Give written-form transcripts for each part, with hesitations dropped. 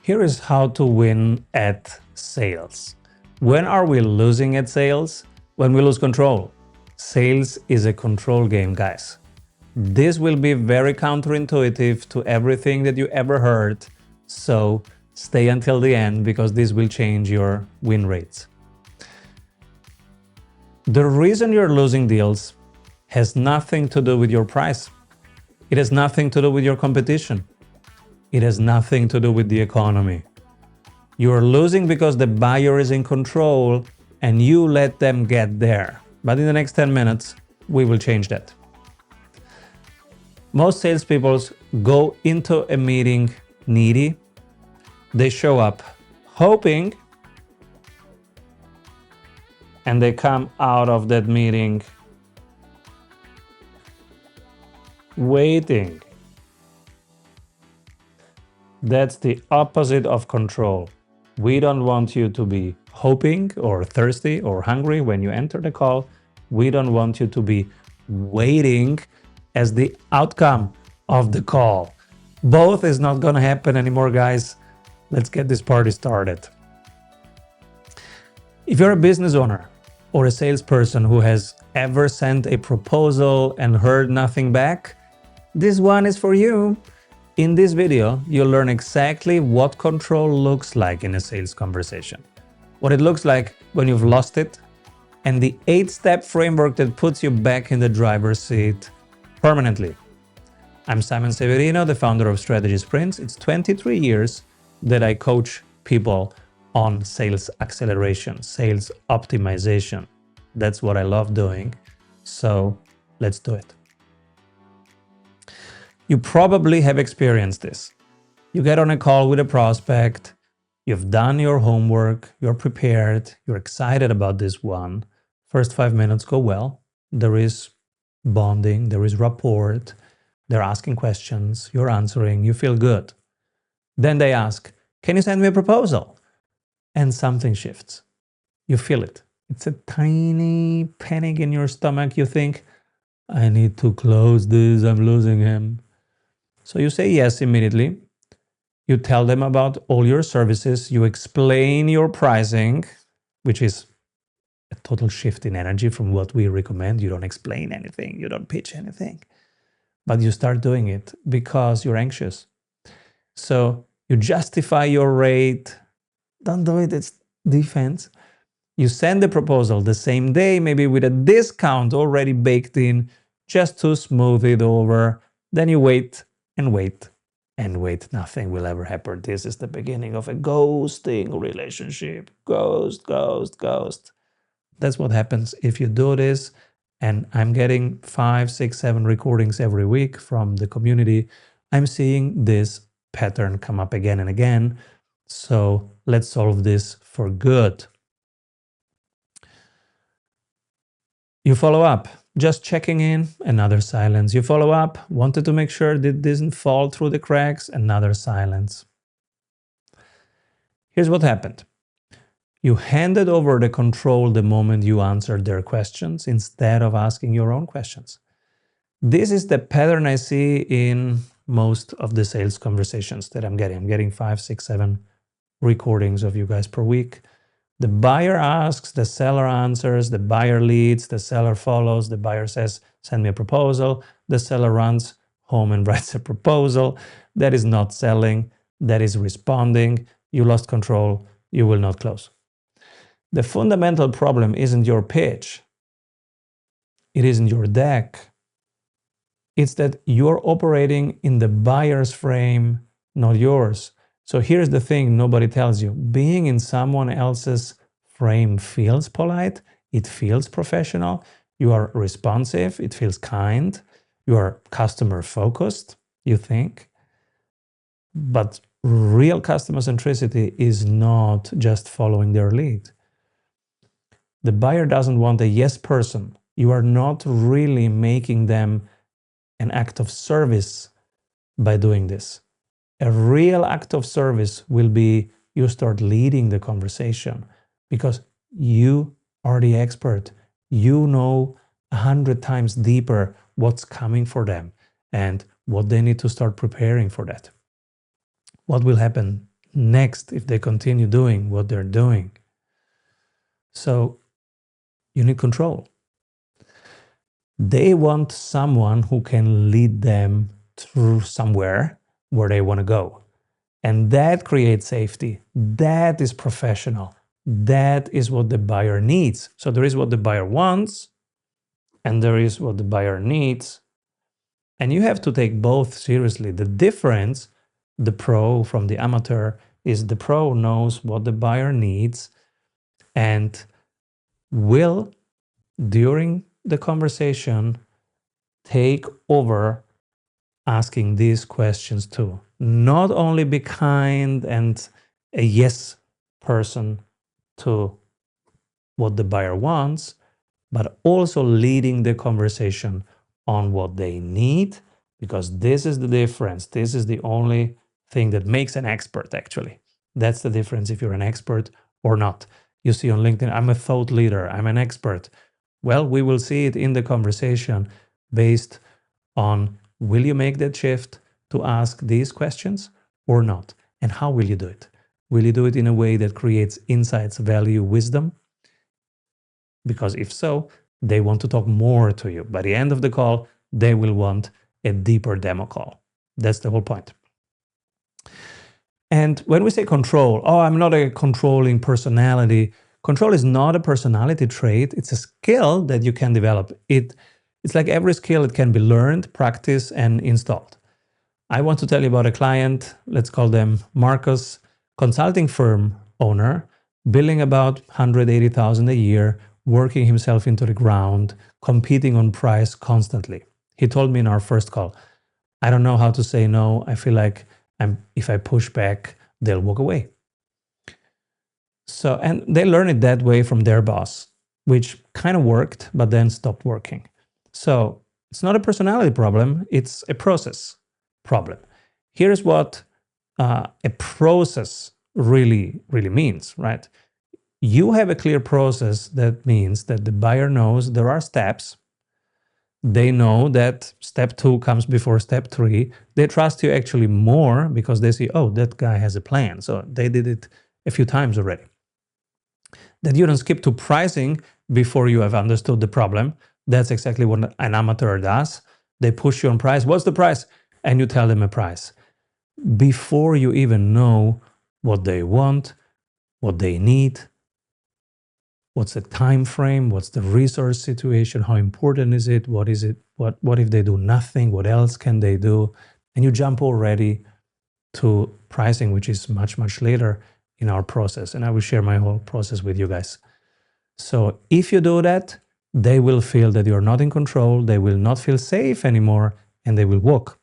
Here is how to win at sales. When are we losing at sales? When we lose control. Sales is a control game, guys. This will be very counterintuitive to everything that you ever heard, so stay until the end because this will change your win rates. The reason you're losing deals has nothing to do with your price. It has nothing to do with your competition. It has nothing to do with the economy. You are losing because the buyer is in control and you let them get there. But in the next 10 minutes, we will change that. Most salespeople go into a meeting needy. They show up hoping, and they come out of that meeting waiting. That's the opposite of control. We don't want you to be hoping or thirsty or hungry when you enter the call. We don't want you to be waiting as the outcome of the call. Both is not going to happen anymore, guys. Let's get this party started. If you're a business owner or a salesperson who has ever sent a proposal and heard nothing back, this one is for you. In this video, you'll learn exactly what control looks like in a sales conversation, what it looks like when you've lost it, and the 8-step framework that puts you back in the driver's seat permanently. I'm Simon Severino, the founder of Strategy Sprints. It's 23 years that I coach people on sales acceleration, sales optimization. That's what I love doing. So let's do it. You probably have experienced this. You get on a call with a prospect, you've done your homework, you're prepared, you're excited about this one. First 5 minutes go well. There is bonding, there is rapport, they're asking questions, you're answering, you feel good. Then they ask, can you send me a proposal? And something shifts. You feel it. It's a tiny panic in your stomach. You think, I need to close this, I'm losing him. So you say yes immediately. You tell them about all your services. You explain your pricing, which is a total shift in energy from what we recommend. You don't explain anything. You don't pitch anything. But you start doing it because you're anxious. So you justify your rate. Don't do it. It's defense. You send the proposal the same day, maybe with a discount already baked in, just to smooth it over. Then you wait and wait and wait. Nothing will ever happen. This is the beginning of a ghosting relationship. Ghost, ghost, ghost. That's what happens if you do this. And I'm getting 5, 6, 7 recordings every week from the community. I'm seeing this pattern come up again and again. So let's solve this for good. You follow up. Just checking in, another silence. You follow up, wanted to make sure that it doesn't fall through the cracks, another silence. Here's what happened. You handed over the control the moment you answered their questions instead of asking your own questions. This is the pattern I see in most of the sales conversations that I'm getting. I'm getting 5, 6, 7 recordings of you guys per week. The buyer asks, the seller answers, the buyer leads, the seller follows, the buyer says, send me a proposal. The seller runs home and writes a proposal. That is not selling, that is responding. You lost control, you will not close. The fundamental problem isn't your pitch. It isn't your deck. It's that you're operating in the buyer's frame, not yours. So here's the thing nobody tells you. Being in someone else's frame feels polite. It feels professional. You are responsive. It feels kind. You are customer focused, you think. But real customer centricity is not just following their lead. The buyer doesn't want a yes person. You are not really making them an act of service by doing this. A real act of service will be you start leading the conversation because you are the expert. You know 100 times deeper what's coming for them and what they need to start preparing for that. What will happen next if they continue doing what they're doing. So you need control. They want someone who can lead them through somewhere where they want to go. And that creates safety. That is professional. That is what the buyer needs. So there is what the buyer wants, and there is what the buyer needs. And you have to take both seriously. The difference, the pro from the amateur, is the pro knows what the buyer needs and will, during the conversation, take over asking these questions too. Not only be kind and a yes person to what the buyer wants, but also leading the conversation on what they need, because this is the difference. This is the only thing that makes an expert, actually. That's the difference if you're an expert or not. You see on LinkedIn, I'm a thought leader, I'm an expert. Well, we will see it in the conversation based on, will you make that shift to ask these questions or not? And how will you do it? Will you do it in a way that creates insights, value, wisdom? Because if so, they want to talk more to you. By the end of the call, they will want a deeper demo call. That's the whole point. And when we say control, oh, I'm not a controlling personality. Control is not a personality trait. It's a skill that you can develop. It's like every skill, it can be learned, practiced, and installed. I want to tell you about a client, let's call them Marcus, consulting firm owner, billing about $180,000 a year, working himself into the ground, competing on price constantly. He told me in our first call, I don't know how to say no. I feel like if I push back, they'll walk away. So, and they learned it that way from their boss, which kind of worked, but then stopped working. So it's not a personality problem, it's a process problem. Here's what a process really means, right? You have a clear process that means that the buyer knows there are steps. They know that step 2 comes before step 3. They trust you actually more because they see, oh, that guy has a plan. So they did it a few times already. That you don't skip to pricing before you have understood the problem. That's exactly what an amateur does. They push you on price. What's the price? And you tell them a price before you even know what they want, what they need, what's the time frame, what's the resource situation, how important is it, what is it, what if they do nothing, what else can they do? And you jump already to pricing, which is much later in our process. And I will share my whole process with you guys. So if you do that, they will feel that you're not in control, they will not feel safe anymore, and they will walk.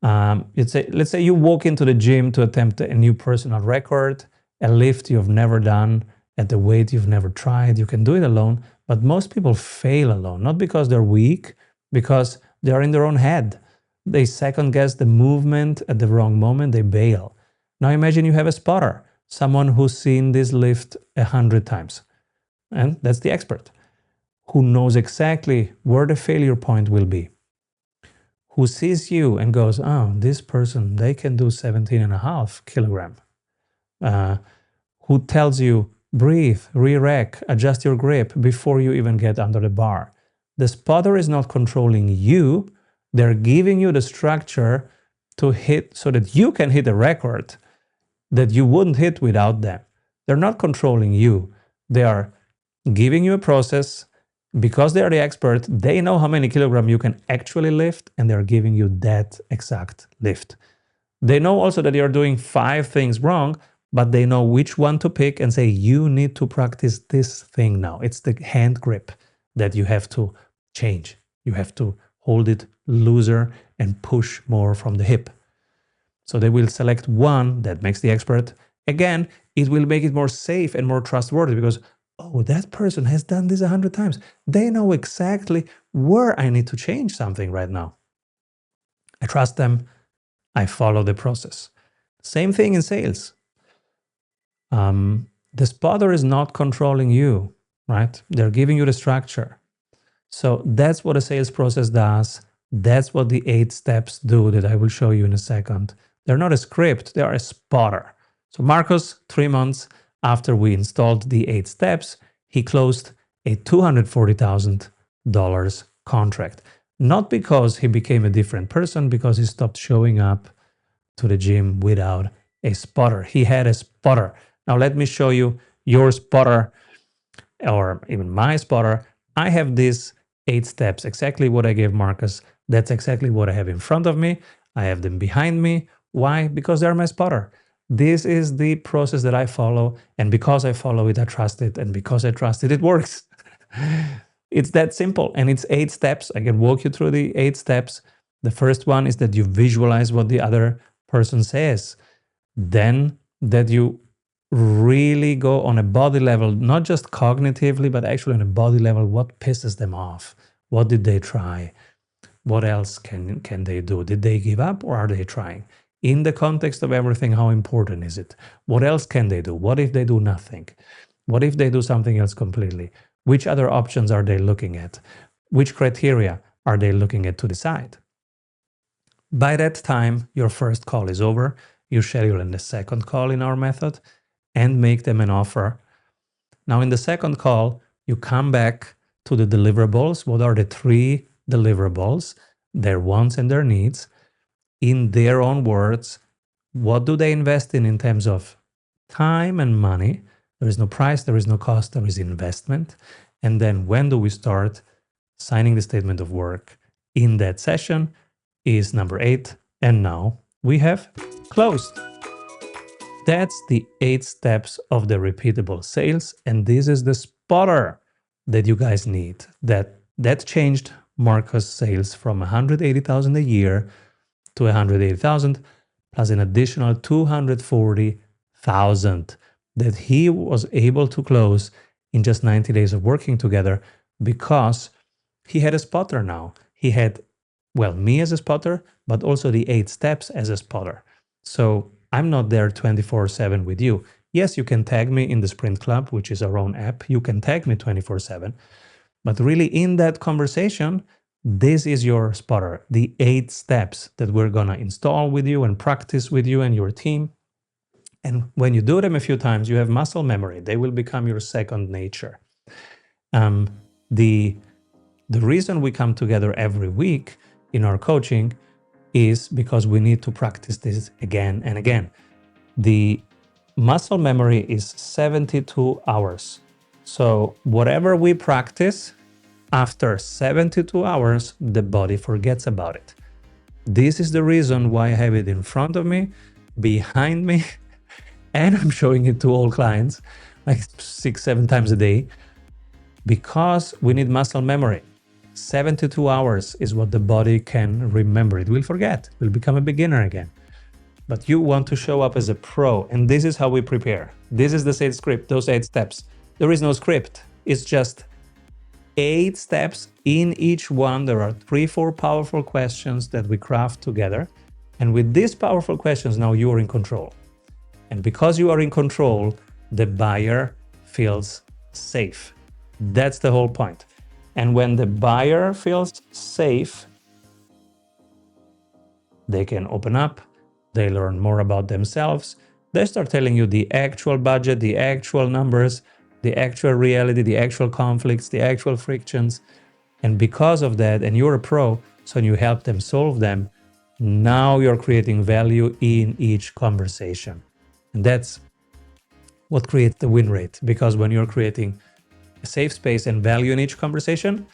Let's say you walk into the gym to attempt a new personal record, a lift you've never done, at the weight you've never tried. You can do it alone, but most people fail alone, not because they're weak, because they're in their own head. They second guess the movement at the wrong moment, they bail. Now imagine you have a spotter, someone who's seen this lift 100 times. And that's the expert, who knows exactly where the failure point will be, who sees you and goes, oh, this person, they can do 17.5 kilograms. Who tells you, breathe, re-rack, adjust your grip before you even get under the bar. The spotter is not controlling you. They're giving you the structure to hit so that you can hit a record that you wouldn't hit without them. They're not controlling you. They are giving you a process. Because they are the expert, they know how many kilograms you can actually lift, and they're giving you that exact lift. They know also that you're doing 5 things wrong, but they know which one to pick and say, you need to practice this thing now. It's the hand grip that you have to change. You have to hold it looser and push more from the hip. So they will select one that makes the expert. Again, it will make it more safe and more trustworthy because, oh, that person has done this 100 times. They know exactly where I need to change something right now. I trust them. I follow the process. Same thing in sales. The spotter is not controlling you, right? They're giving you the structure. So that's what a sales process does. That's what the 8 steps do that I will show you in a second. They're not a script, they are a spotter. So Marcos, 3 months after we installed the 8 steps, he closed a $240,000 contract. Not because he became a different person, because he stopped showing up to the gym without a spotter. He had a spotter. Now let me show you your spotter, or even my spotter. I have these 8 steps, exactly what I gave Marcus. That's exactly what I have in front of me. I have them behind me. Why? Because they're my spotter. This is the process that I follow, and because I follow it, I trust it, and because I trust it, it works. It's that simple, and it's 8 steps. I can walk you through the 8 steps. The first one is that you visualize what the other person says. Then that you really go on a body level, not just cognitively, but actually on a body level, what pisses them off? What did they try? What else can they do? Did they give up, or are they trying? In the context of everything, how important is it? What else can they do? What if they do nothing? What if they do something else completely? Which other options are they looking at? Which criteria are they looking at to decide? By that time, your first call is over. You schedule in the second call in our method and make them an offer. Now, in the second call, you come back to the deliverables. What are the 3 deliverables? Their wants and their needs. In their own words, what do they invest in terms of time and money? There is no price, there is no cost, there is investment. And then when do we start? Signing the statement of work in that session is number 8. And now we have closed. That's the 8 steps of the repeatable sales. And this is the spotter that you guys need. That changed Marcus' sales from 180,000 a year to 180,000 plus an additional 240,000 that he was able to close in just 90 days of working together, because he had a spotter now. He had, well, me as a spotter, but also the 8 steps as a spotter. So I'm not there 24/7 with you. Yes, you can tag me in the Sprint Club, which is our own app. You can tag me 24/7. But really, in that conversation, this is your spotter, the 8 steps that we're going to install with you and practice with you and your team. And when you do them a few times, you have muscle memory. They will become your second nature. The reason we come together every week in our coaching is because we need to practice this again and again. The muscle memory is 72 hours. So whatever we practice, after 72 hours, the body forgets about it. This is the reason why I have it in front of me, behind me, and I'm showing it to all clients like 6-7 times a day, because we need muscle memory. 72 hours is what the body can remember. It will forget, it will become a beginner again. But you want to show up as a pro, and this is how we prepare. This is the sales script, those 8 steps. There is no script. It's just 8 steps. In each one, there are 3-4 powerful questions that we craft together. And with these powerful questions, now you are in control. And because you are in control, the buyer feels safe. That's the whole point. And when the buyer feels safe, they can open up, they learn more about themselves, they start telling you the actual budget, the actual numbers, the actual reality, the actual conflicts, the actual frictions. And because of that, and you're a pro, so you help them solve them, now you're creating value in each conversation. And that's what creates the win rate. Because when you're creating a safe space and value in each conversation,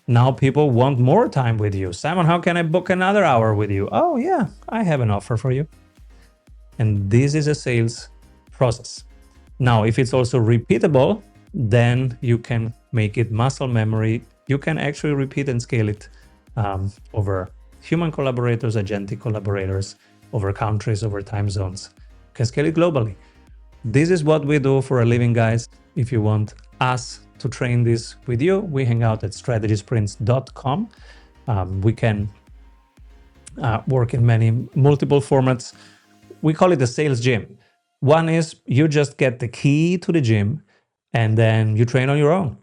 now people want more time with you. Simon, how can I book another hour with you? Oh yeah, I have an offer for you. And this is a sales process. Now, if it's also repeatable, then you can make it muscle memory. You can actually repeat and scale it over human collaborators, agentic collaborators, over countries, over time zones. You can scale it globally. This is what we do for a living, guys. If you want us to train this with you, we hang out at strategysprints.com. We can work in multiple formats. We call it a sales gym. One is you just get the key to the gym and then you train on your own.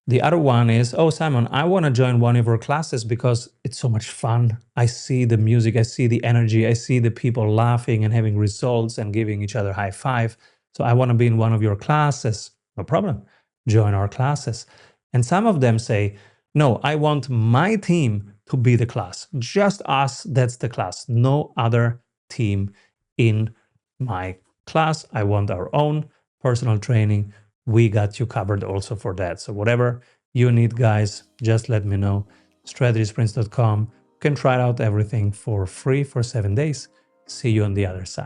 The other one is, oh, Simon, I want to join one of your classes because it's so much fun. I see the music, I see the energy, I see the people laughing and having results and giving each other high five. So I want to be in one of your classes. No problem. Join our classes. And some of them say, no, I want my team to be the class. Just us, that's the class. No other team in my class. I want our own personal training. We got you covered also for that. So whatever you need, guys, just let me know. strategysprints.com. You can try out everything for free for 7 days. See you on the other side.